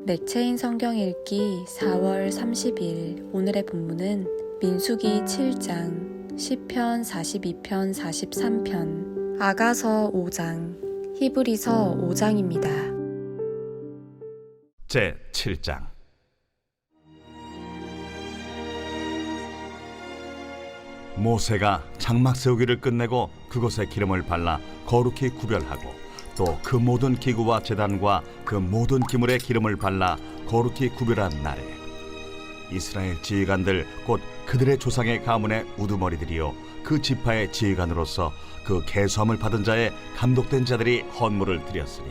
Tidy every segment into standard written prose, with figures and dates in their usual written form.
넷체인 성경 읽기 4월 30일 오늘의 본문은 민수기 7장, 시편 42편 43편, 아가서 5장, 히브리서 5장입니다. 제 7장. 모세가 장막 세우기를 끝내고 그곳에 기름을 발라 거룩히 구별하고 또 그 모든 기구와 제단과 그 모든 기물에 기름을 발라 거룩히 구별한 날에 이스라엘 지휘관들 곧 그들의 조상의 가문의 우두머리들이요 그 지파의 지휘관으로서 그 계수함을 받은 자의 감독된 자들이 헌물을 드렸으니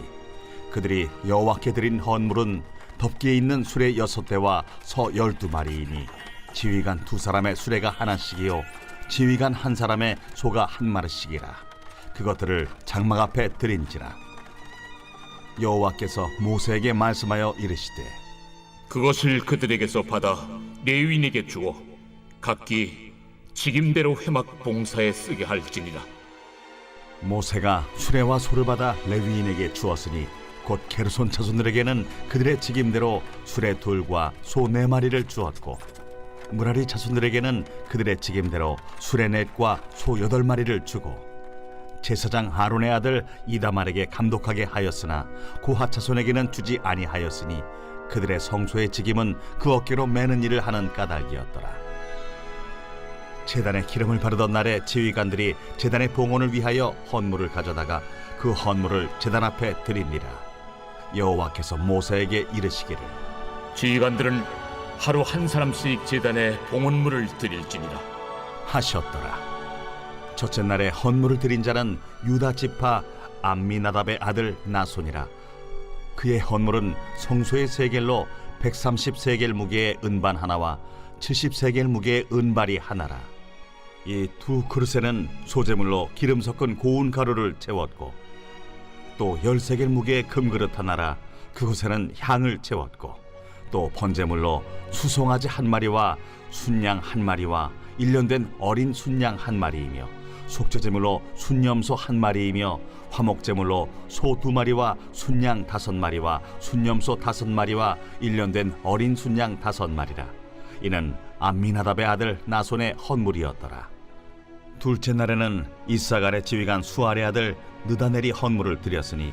그들이 여호와께 드린 헌물은 덮기에 있는 수레 6대와 서 12마리이니 지휘관 2사람의 수레가 하나씩이요 지휘관 1사람의 소가 1마리씩이라. 그것들을 장막 앞에 드린지라. 여호와께서 모세에게 말씀하여 이르시되 그것을 그들에게서 받아 레위인에게 주어 각기 직임대로 회막 봉사에 쓰게 할지니라. 모세가 수레와 소를 받아 레위인에게 주었으니 곧 게르손 자손들에게는 그들의 직임대로 수레 2과 소 4마리를 주었고 무라리 자손들에게는 그들의 직임대로 수레 4과 소 8마리를 주고 제사장 아론의 아들 이다말에게 감독하게 하였으나 고핫 자손에게는 주지 아니하였으니 그들의 성소의 직임은 그 어깨로 매는 일을 하는 까닭이었더라. 제단에 기름을 바르던 날에 지휘관들이 제단의 봉헌을 위하여 헌물을 가져다가 그 헌물을 제단 앞에 드리니라. 여호와께서 모세에게 이르시기를 지휘관들은 하루 1사람씩 제단에 봉헌물을 드릴지니라 하셨더라. 첫째 날에 헌물을 드린 자는 유다 지파 암미나답의 아들 나손이라. 그의 헌물은 성소의 세겔로 130세겔 무게의 은반 하나와 70세겔 무게의 은발이 하나라. 이 2 그릇에는 소재물로 기름 섞은 고운 가루를 채웠고 또 10세겔 무게의 금그릇 하나라. 그곳에는 향을 채웠고 또 번제물로 수송아지 1마리와 순양 1마리와 1년 어린 순양 1마리이며 속죄제물로 순염소 1마리이며 화목제물로 소 2마리와 순양 5마리와 순염소 5마리와 1년 어린 순양 5마리라. 이는 암미나답의 아들 나손의 헌물이었더라. 둘째 날에는 이사갈의 지휘관 수알의 아들 느다넬이 헌물을 드렸으니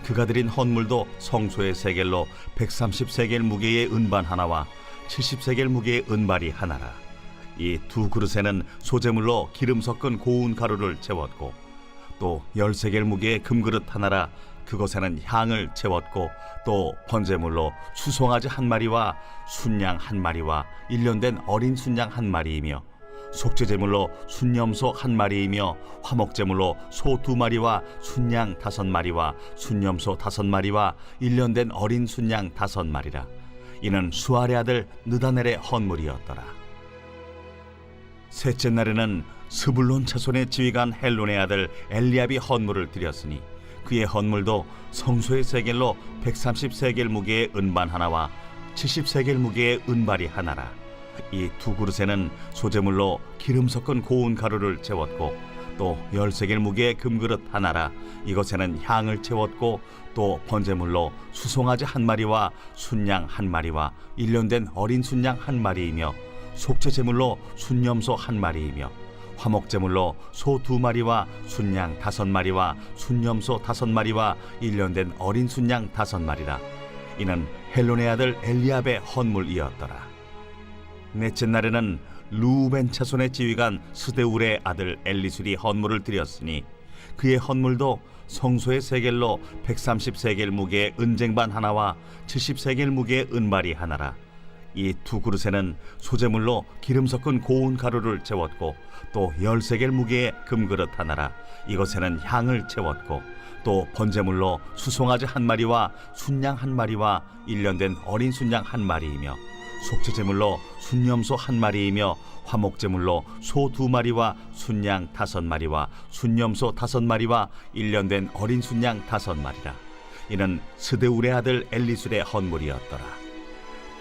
그가 드린 헌물도 성소의 세겔로 130세겔 무게의 은반 하나와 70세겔 무게의 은발이 하나라. 이 2 그릇에는 소재물로 기름 섞은 고운 가루를 채웠고 또 10세겔 무게의 금그릇 하나라. 그것에는 향을 채웠고 또 번제물로 수송아지 1마리와 순양 1마리와 1년 어린 순양 1마리이며 속죄제물로 순염소 1마리이며 화목제물로 소 2마리와 순양 5마리와 순염소 5마리와 1년 어린 순양 5마리라. 이는 수알의 아들 느다넬의 헌물이었더라. 셋째 날에는 스불론 자손의 지휘관 헬론의 아들 엘리압이 헌물을 드렸으니 그의 헌물도 성소의 세겔로 130세겔 무게의 은반 하나와 70세겔 무게의 은발이 하나라. 이 2 그릇에는 소재물로 기름 섞은 고운 가루를 채웠고 또 10세겔 무게의 금그릇 하나라. 이것에는 향을 채웠고 또 번제물로 수송아지 1마리와 순양 1마리와 1년 어린 순양 1마리이며 속죄제물로 순염소 1마리이며 화목제물로 소 2마리와 순양 5마리와 순염소 5마리와 1년 어린 순양 5마리라. 이는 헬론의 아들 엘리압의 헌물이었더라. 넷째 날에는 루벤 자손의 지휘관 스데울의 아들 엘리술이 헌물을 드렸으니 그의 헌물도 성소의 세겔로 130세겔 무게의 은쟁반 하나와 70세겔 무게의 은발이 하나라. 이 2 그릇에는 소재물로 기름 섞은 고운 가루를 채웠고 또 10세겔 무게의 금그릇 하나라. 이것에는 향을 채웠고 또 번제물로 수송아지 1마리와 순양 1마리와 1년 어린 순양 1마리이며 속죄제물로 순염소 1마리이며 화목제물로 소 2마리와 순양 5마리와 순염소 5마리와 1년 어린 순양 5마리라. 이는 스데울의 아들 엘리술의 헌물이었더라.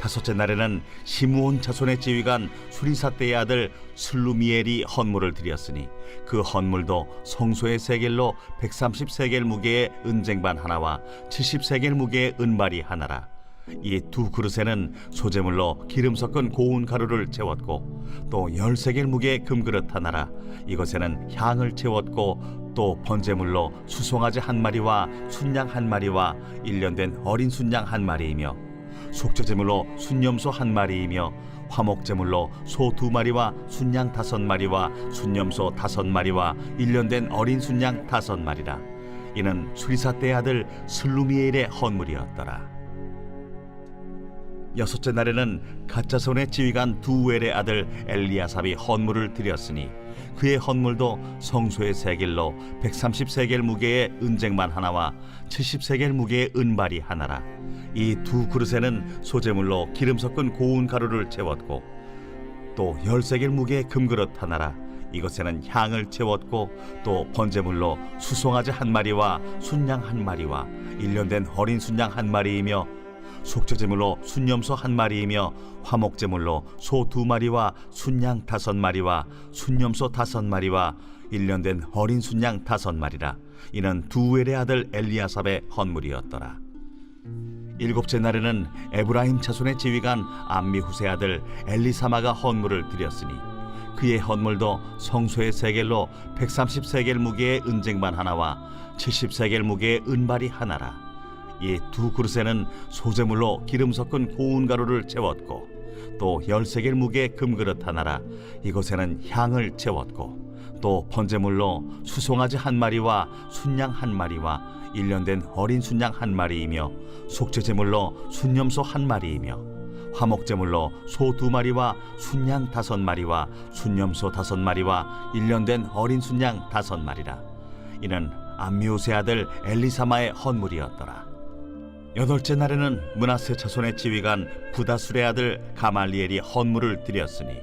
다섯째 날에는 시므온 자손의 지휘관 수리사대의 아들 슬루미엘이 헌물을 드렸으니 그 헌물도 성소의 세겔로 130세겔 무게의 은쟁반 하나와 70세겔 무게의 은발이 하나라. 이 두 그릇에는 소재물로 기름 섞은 고운 가루를 채웠고 또 13개의 무게의 금그릇 하나라 이것에는 향을 채웠고 또 번제물로 수송아지 한 마리와 순양 한 마리와 1년 된 어린 순양 한 마리이며 속죄제물로 순염소 한 마리이며 화목제물로 소 2마리와 순양 5마리와 순염소 5마리와 1년 된 어린 순양 5마리라 이는 수리사 때 아들 슬루미엘의 헌물이었더라. 여섯째 날에는 갓자손의 지휘관 두엘의 아들 엘리아삽이 헌물을 드렸으니 그의 헌물도 성소의 세겔로 130세겔 무게의 은쟁반 하나와 70세겔 무게의 은발이 하나라. 이 두 그릇에는 소재물로 기름 섞은 고운 가루를 채웠고 또 10세겔 무게의 금그릇 하나라. 이것에는 향을 채웠고 또 번제물로 수송아지 한 마리와 순양 한 마리와 1년 된 어린 순양 한 마리이며 속죄제물로 순염소 한 마리이며 화목제물로 소 2마리와 순양 5마리와 순염소 5마리와 1년 된 어린 순양 5마리라. 이는 두엘의 아들 엘리아삽의 헌물이었더라. 일곱째 날에는 에브라임 자손의 지휘관 암미후세 아들 엘리사마가 헌물을 드렸으니 그의 헌물도 성소의 세겔로 130세겔 무게의 은쟁반 하나와 70세겔 무게의 은발이 하나라. 이 두 그릇에는 소재물로 기름 섞은 고운 가루를 채웠고 또 10세겔 무게의 금그릇 하나라. 이것에는 향을 채웠고 또 번제물로 수송아지 한 마리와 순양 한 마리와 1년 된 어린 순양 한 마리이며 속죄제물로 순염소 한 마리이며 화목제물로 소 2마리와 순양 5마리와 순염소 5마리와 1년 된 어린 순양 5마리라. 이는 암미우세 아들 엘리사마의 헌물이었더라. 여덟째 날에는 므낫세 자손의 지휘관 부다술의 아들 가말리엘이 헌물을 드렸으니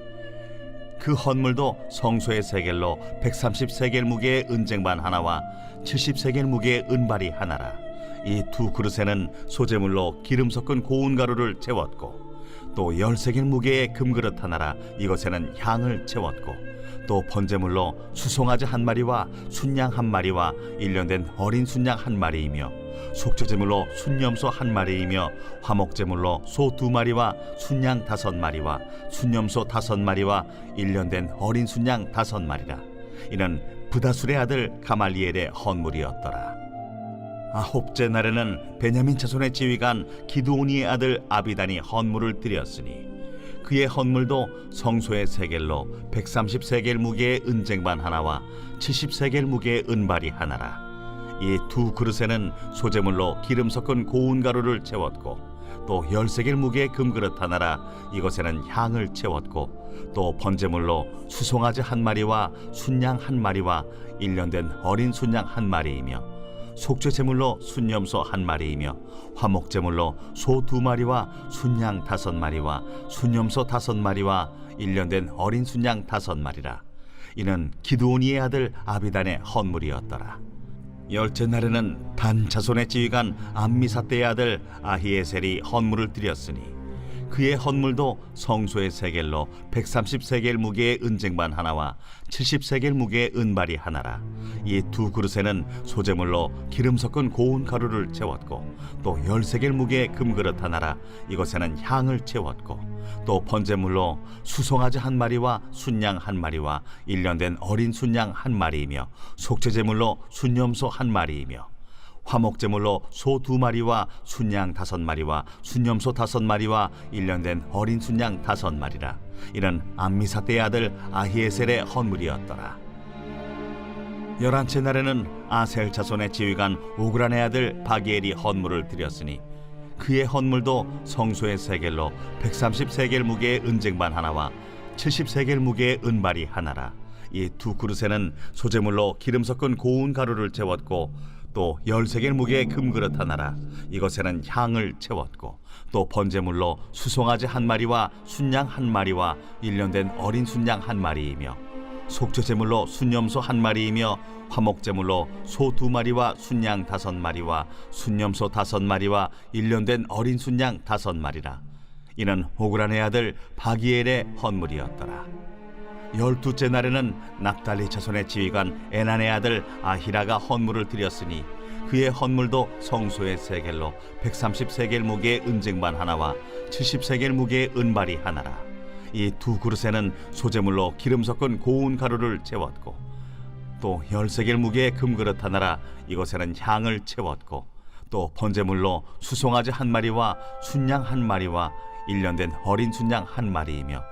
그 헌물도 성소의 세겔로 130세겔 무게의 은쟁반 하나와 70세겔 무게의 은발이 하나라. 이 두 그릇에는 소재물로 기름 섞은 고운 가루를 채웠고 또 10세겔 무게의 금그릇 하나라. 이것에는 향을 채웠고 또 번제물로 수송아지 한 마리와 순양 한 마리와 1년 된 어린 순양 한 마리이며 속죄제물로 순염소 한 마리이며 화목제물로 소 2마리와 순양 5마리와 순염소 5마리와 1년 된 어린 순양 5마리라. 이는 부다술의 아들 가말리엘의 헌물이었더라. 아홉째 날에는 베냐민 자손의 지휘관 기드오니의 아들 아비단이 헌물을 드렸으니 그의 헌물도 성소의 세겔로 130세겔 무게의 은쟁반 하나와 70세겔 무게의 은발이 하나라. 이 두 그릇에는 소재물로 기름 섞은 고운 가루를 채웠고 또 10세겔 무게의 금그릇 하나라. 이것에는 향을 채웠고 또 번제물로 수송아지 한 마리와 순양 한 마리와 1년 된 어린 순양 한 마리이며 속죄제물로 순염소 한 마리이며 화목제물로 소 2마리와 순양 5마리와 순염소 5마리와 1년 된 어린 순양 5마리라. 이는 기드오니의 아들 아비단의 헌물이었더라. 열째 날에는 단 자손의 지휘관 암미사떼의 아들 아히에셀이 헌물을 드렸으니 그의 헌물도 성소의 세겔로 130세겔 무게의 은쟁반 하나와 70세겔 무게의 은발이 하나라. 이 두 그릇에는 소재물로 기름 섞은 고운 가루를 채웠고 또 10세겔 무게의 금그릇 하나라. 이것에는 향을 채웠고 또 번제물로 수송아지 한 마리와 순양 한 마리와 1년 된 어린 순양 한 마리이며 속죄제물로 순염소 한 마리이며 화목제물로 소 2마리와 순양 5마리와 순염소 5마리와 1년 된 어린 순양 5마리라. 이는 암미사떼의 아들 아히에셀의 헌물이었더라. 11째 날에는 아셀 자손의 지휘관 오그란의 아들 바기엘이 헌물을 드렸으니 그의 헌물도 성소의 세겔로 130세겔 무게의 은쟁반 하나와 70세겔 무게의 은발이 하나라. 이 두 그릇에는 소재물로 기름 섞은 고운 가루를 채웠고 또 10세겔 무게의 금그릇 하나라. 이것에는 향을 채웠고 또 번제물로 수송아지 한 마리와 순양 한 마리와 1년 된 어린 순양 한 마리이며 속죄제물로 순염소 한 마리이며 화목제물로 소 2마리와 순양 5마리와 순염소 5마리와 1년 된 어린 순양 5마리라. 이는 오그란의 아들 바기엘의 헌물이었더라. 12째 날에는 납달리 자손의 지휘관 에난의 아들 아히라가 헌물을 드렸으니 그의 헌물도 성소의 세겔로 130세겔 무게의 은쟁반 하나와 70세겔 무게의 은발이 하나라. 이 두 그릇에는 소재물로 기름 섞은 고운 가루를 채웠고 또 10세겔 무게의 금그릇 하나라. 이것에는 향을 채웠고 또 번제물로 수송아지 한 마리와 순양 한 마리와 1년 된 어린 순양 한 마리이며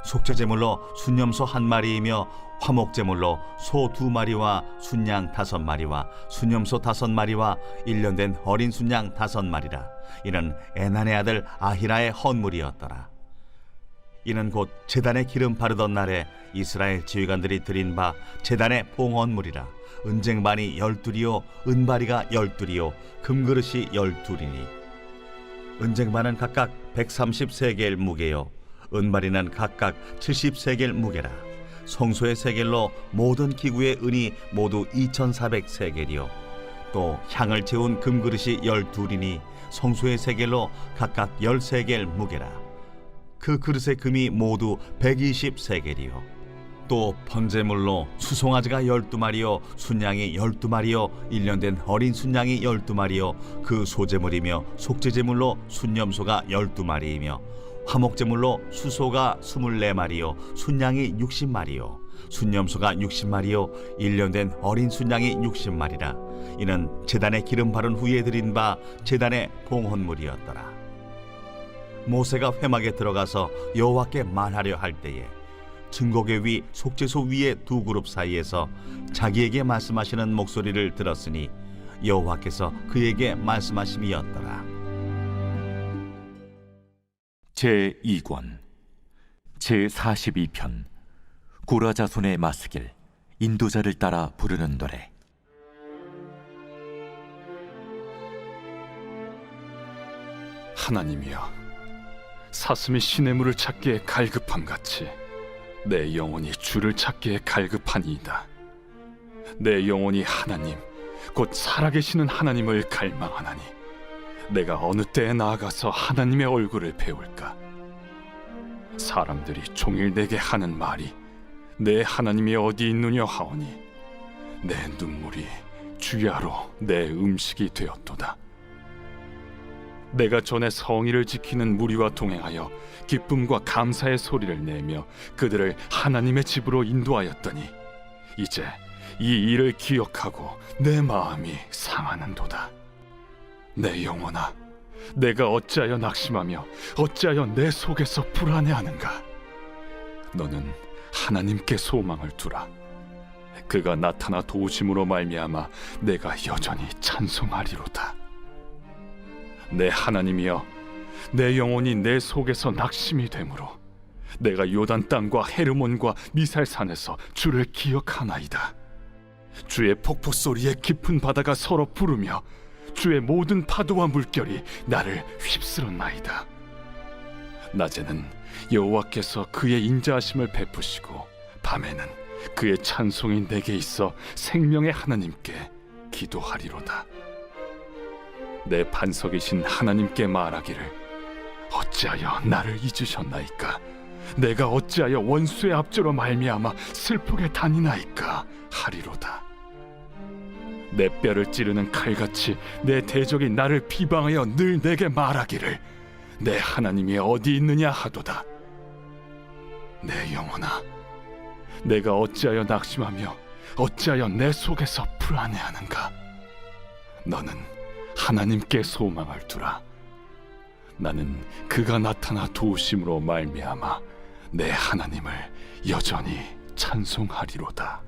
속죄제물로 순염소 한 마리이며 화목제물로 소 2마리와 순양 5마리와 순염소 5마리와 1년 된 어린 순양 5마리라. 이는 에난의 아들 아히라의 헌물이었더라. 이는 곧 제단에 기름 바르던 날에 이스라엘 지휘관들이 드린 바 제단의 봉헌물이라. 은쟁반이 12이요 은바리가 12이요 금그릇이 12이니 은쟁반은 각각 130세겔 무게요 은바리는 각각 70세겔 무게라. 성소의 세겔로 모든 기구의 은이 모두 2400세겔이요 또 향을 채운 금그릇이 12이니 성소의 세겔로 각각 10세겔 무게라. 그 그릇의 금이 모두 120세겔이요 또 번제물로 수송아지가 12마리요 순양이 12마리요 1년 된 어린 순양이 12마리요 그 소제물이며 속죄제물로 순염소가 12마리이며 화목제물로 수소가 24마리요 순양이 60마리요 순염소가 60마리요 1년 된 어린 순양이 60마리라. 이는 제단에 기름 바른 후에 드린 바 제단의 봉헌물이었더라. 모세가 회막에 들어가서 여호와께 말하려 할 때에 증거궤 위 속죄소 위의 두 그룹 사이에서 자기에게 말씀하시는 목소리를 들었으니 여호와께서 그에게 말씀하심이었더라. 제2권 제42편 고라 자손의 마스길 인도자를 따라 부르는 노래. 하나님이여, 사슴이 시냇물을 찾기에 갈급함같이 내 영혼이 주를 찾기에 갈급하니이다. 내 영혼이 하나님 곧 살아계시는 하나님을 갈망하나니 내가 어느 때에 나아가서 하나님의 얼굴을 배울까? 사람들이 종일 내게 하는 말이 내 하나님이 어디 있느냐 하오니 내 눈물이 주야로 내 음식이 되었도다. 내가 전에 성의를 지키는 무리와 동행하여 기쁨과 감사의 소리를 내며 그들을 하나님의 집으로 인도하였더니 이제 이 일을 기억하고 내 마음이 상하는도다. 내 영혼아, 내가 어찌하여 낙심하며 어찌하여 내 속에서 불안해하는가? 너는 하나님께 소망을 두라. 그가 나타나 도우심으로 말미암아 내가 여전히 찬송하리로다. 내 하나님이여, 내 영혼이 내 속에서 낙심이 되므로 내가 요단 땅과 헤르몬과 미살산에서 주를 기억하나이다. 주의 폭포 소리에 깊은 바다가 서로 부르며 주의 모든 파도와 물결이 나를 휩쓸었나이다. 낮에는 여호와께서 그의 인자하심을 베푸시고 밤에는 그의 찬송이 내게 있어 생명의 하나님께 기도하리로다. 내 반석이신 하나님께 말하기를 어찌하여 나를 잊으셨나이까? 내가 어찌하여 원수의 압제로 말미암아 슬프게 다니나이까 하리로다. 내 뼈를 찌르는 칼같이 내 대적이 나를 비방하여 늘 내게 말하기를 내 하나님이 어디 있느냐 하도다. 내 영혼아, 내가 어찌하여 낙심하며 어찌하여 내 속에서 불안해하는가? 너는 하나님께 소망을 두라. 나는 그가 나타나 도우심으로 말미암아 내 하나님을 여전히 찬송하리로다.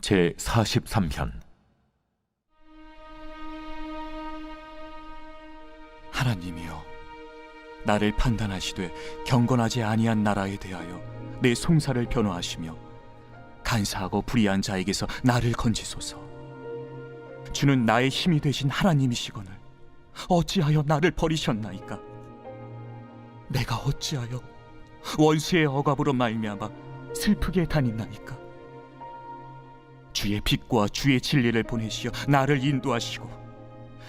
제43편 하나님이여, 나를 판단하시되 경건하지 아니한 나라에 대하여 내 송사를 변호하시며 간사하고 불의한 자에게서 나를 건지소서. 주는 나의 힘이 되신 하나님이시거늘 어찌하여 나를 버리셨나이까? 내가 어찌하여 원수의 억압으로 말미암아 슬프게 다니나이까? 주의 빛과 주의 진리를 보내시어 나를 인도하시고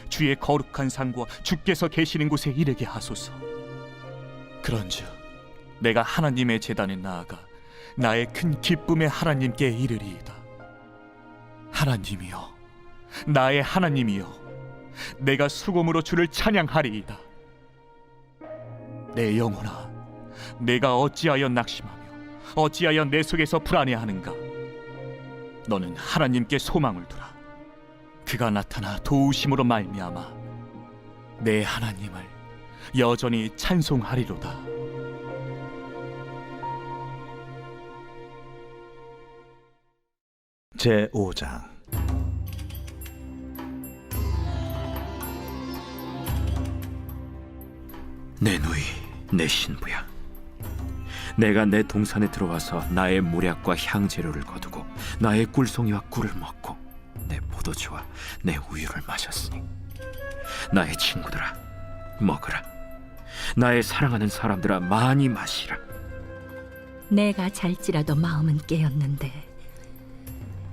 주의 거룩한 상과 주께서 계시는 곳에 이르게 하소서. 그런즉 내가 하나님의 제단에 나아가 나의 큰 기쁨의 하나님께 이르리이다. 하나님이여, 나의 하나님이여, 내가 수금으로 주를 찬양하리이다. 내 영혼아, 내가 어찌하여 낙심하며 어찌하여 내 속에서 불안해하는가? 너는 하나님께 소망을 두라. 그가 나타나 도우심으로 말미암아 내 하나님을 여전히 찬송하리로다. 제5장. 내 누이, 내 신부야. 내가 내 동산에 들어와서 나의 모략과 향재료를 거두고 나의 꿀송이와 꿀을 먹고 내 포도주와 내 우유를 마셨으니 나의 친구들아, 먹으라. 나의 사랑하는 사람들아, 많이 마시라. 내가 잘지라도 마음은 깨었는데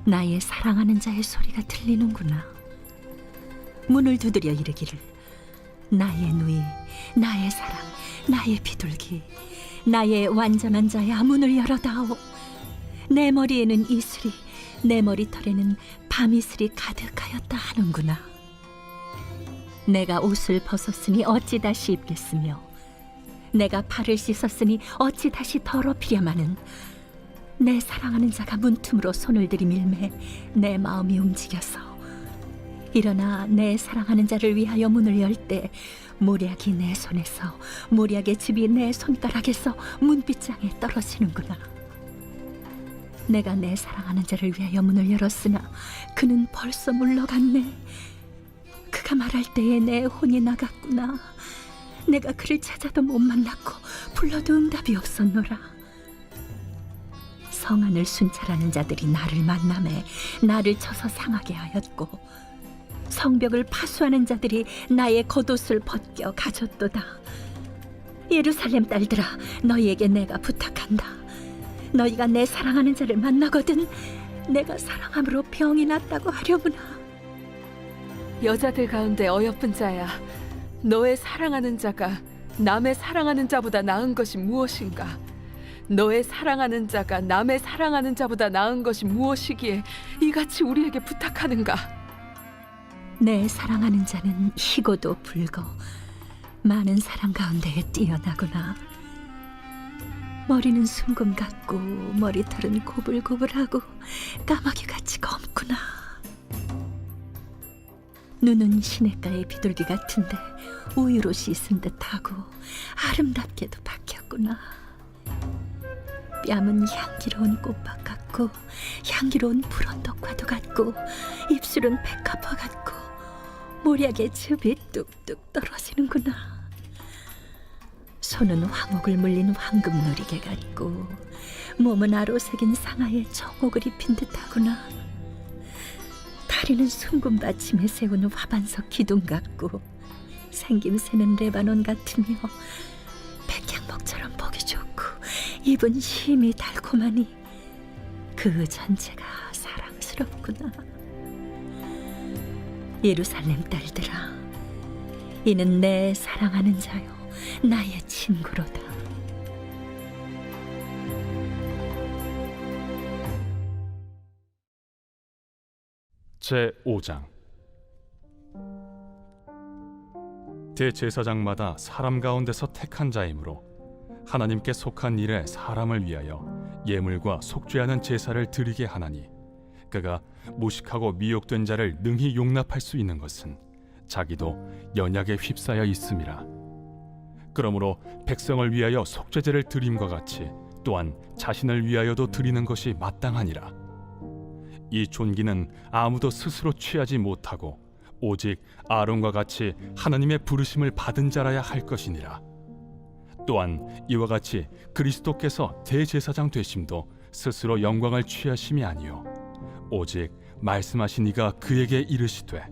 나의 사랑하는 자의 소리가 들리는구나. 문을 두드려 이르기를, 나의 누이, 나의 사랑, 나의 비둘기, 나의 완전한 자야, 문을 열어다오. 내 머리에는 이슬이, 내 머리털에는 밤이슬이 가득하였다 하는구나. 내가 옷을 벗었으니 어찌 다시 입겠으며 내가 발을 씻었으니 어찌 다시 더럽히랴마는, 내 사랑하는 자가 문틈으로 손을 들이밀매 내 마음이 움직여서, 일어나 내 사랑하는 자를 위하여 문을 열 때 모략이 내 손에서, 모략의 즙이 내 손가락에서 문빗장에 떨어지는구나. 내가 내 사랑하는 자를 위하여 문을 열었으나 그는 벌써 물러갔네. 그가 말할 때에 내 혼이 나갔구나. 내가 그를 찾아도 못 만났고 불러도 응답이 없었노라. 성안을 순찰하는 자들이 나를 만나매 나를 쳐서 상하게 하였고, 성벽을 파수하는 자들이 나의 겉옷을 벗겨 가졌도다. 예루살렘 딸들아, 너희에게 내가 부탁한다. 너희가 내 사랑하는 자를 만나거든 내가 사랑함으로 병이 낫다고 하려무나. 여자들 가운데 어여쁜 자야, 너의 사랑하는 자가 남의 사랑하는 자보다 나은 것이 무엇인가? 너의 사랑하는 자가 남의 사랑하는 자보다 나은 것이 무엇이기에 이같이 우리에게 부탁하는가? 내 사랑하는 자는 희고도 붉어 많은 사랑 가운데에 뛰어나구나. 머리는 순금 같고 머리털은 고불고불하고 까마귀같이 검구나. 눈은 시냇가의 비둘기 같은데 우유로 씻은 듯하고 아름답게도 박혔구나. 뺨은 향기로운 꽃밭 같고 향기로운 불언덕과도 같고, 입술은 백합화 같고 모략의 즙이 뚝뚝 떨어지는구나. 손은 황옥을 물린 황금 누리개 같고 몸은 아로 새긴 상아의 정옥을 입힌 듯하구나. 다리는 순금 받침에 세운 화반석 기둥 같고 생김새는 레바논 같으며 백향목처럼 보기 좋고 입은 심이 달콤하니 그 전체가 사랑스럽구나. 예루살렘 딸들아, 이는 내 사랑하는 자요 나의 친구로다. 제5장. 대제사장마다 사람 가운데서 택한 자이므로 하나님께 속한 일에 사람을 위하여 예물과 속죄하는 제사를 드리게 하나니, 그가 무식하고 미혹된 자를 능히 용납할 수 있는 것은 자기도 연약에 휩싸여 있음이라. 그러므로 백성을 위하여 속죄제를 드림과 같이 또한 자신을 위하여도 드리는 것이 마땅하니라. 이 존귀는 아무도 스스로 취하지 못하고 오직 아론과 같이 하나님의 부르심을 받은 자라야 할 것이니라. 또한 이와 같이 그리스도께서 대제사장 되심도 스스로 영광을 취하심이 아니요 오직 말씀하신 이가 그에게 이르시되,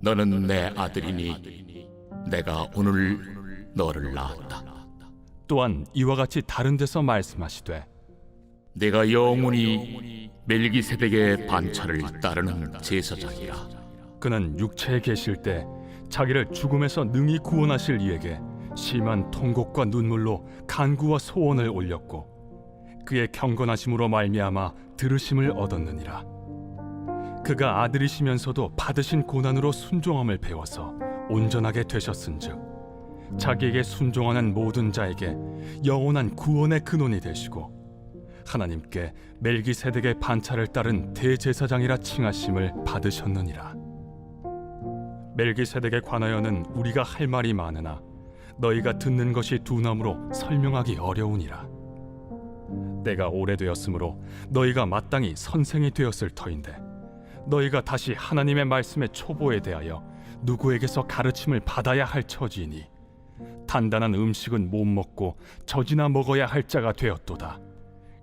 너는 내 아들이니 내가 오늘 너를 낳았다. 또한 이와 같이 다른 데서 말씀하시되, 내가 영원히 멜기세덱의 반차를 따르는 제사장이라. 그는 육체에 계실 때 자기를 죽음에서 능히 구원하실 이에게 심한 통곡과 눈물로 간구와 소원을 올렸고, 그의 경건하심으로 말미암아 들으심을 얻었느니라. 그가 아들이시면서도 받으신 고난으로 순종함을 배워서 온전하게 되셨은즉 자기에게 순종하는 모든 자에게 영원한 구원의 근원이 되시고 하나님께 멜기세덱의 반차를 따른 대제사장이라 칭하심을 받으셨느니라. 멜기세덱에 관하여는 우리가 할 말이 많으나 너희가 듣는 것이 둔함으로 설명하기 어려우니라. 때가 오래되었으므로 너희가 마땅히 선생이 되었을 터인데 너희가 다시 하나님의 말씀의 초보에 대하여 누구에게서 가르침을 받아야 할 처지이니 단단한 음식은 못 먹고 젖이나 먹어야 할 자가 되었도다.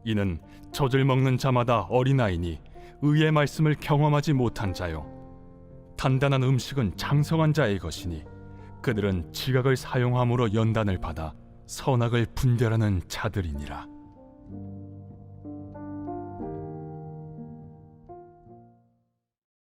이는 젖을 먹는 자마다 어린아이니 의의 말씀을 경험하지 못한 자요 단단한 음식은 장성한 자의 것이니 그들은 지각을 사용함으로 연단을 받아 선악을 분별하는 자들이니라.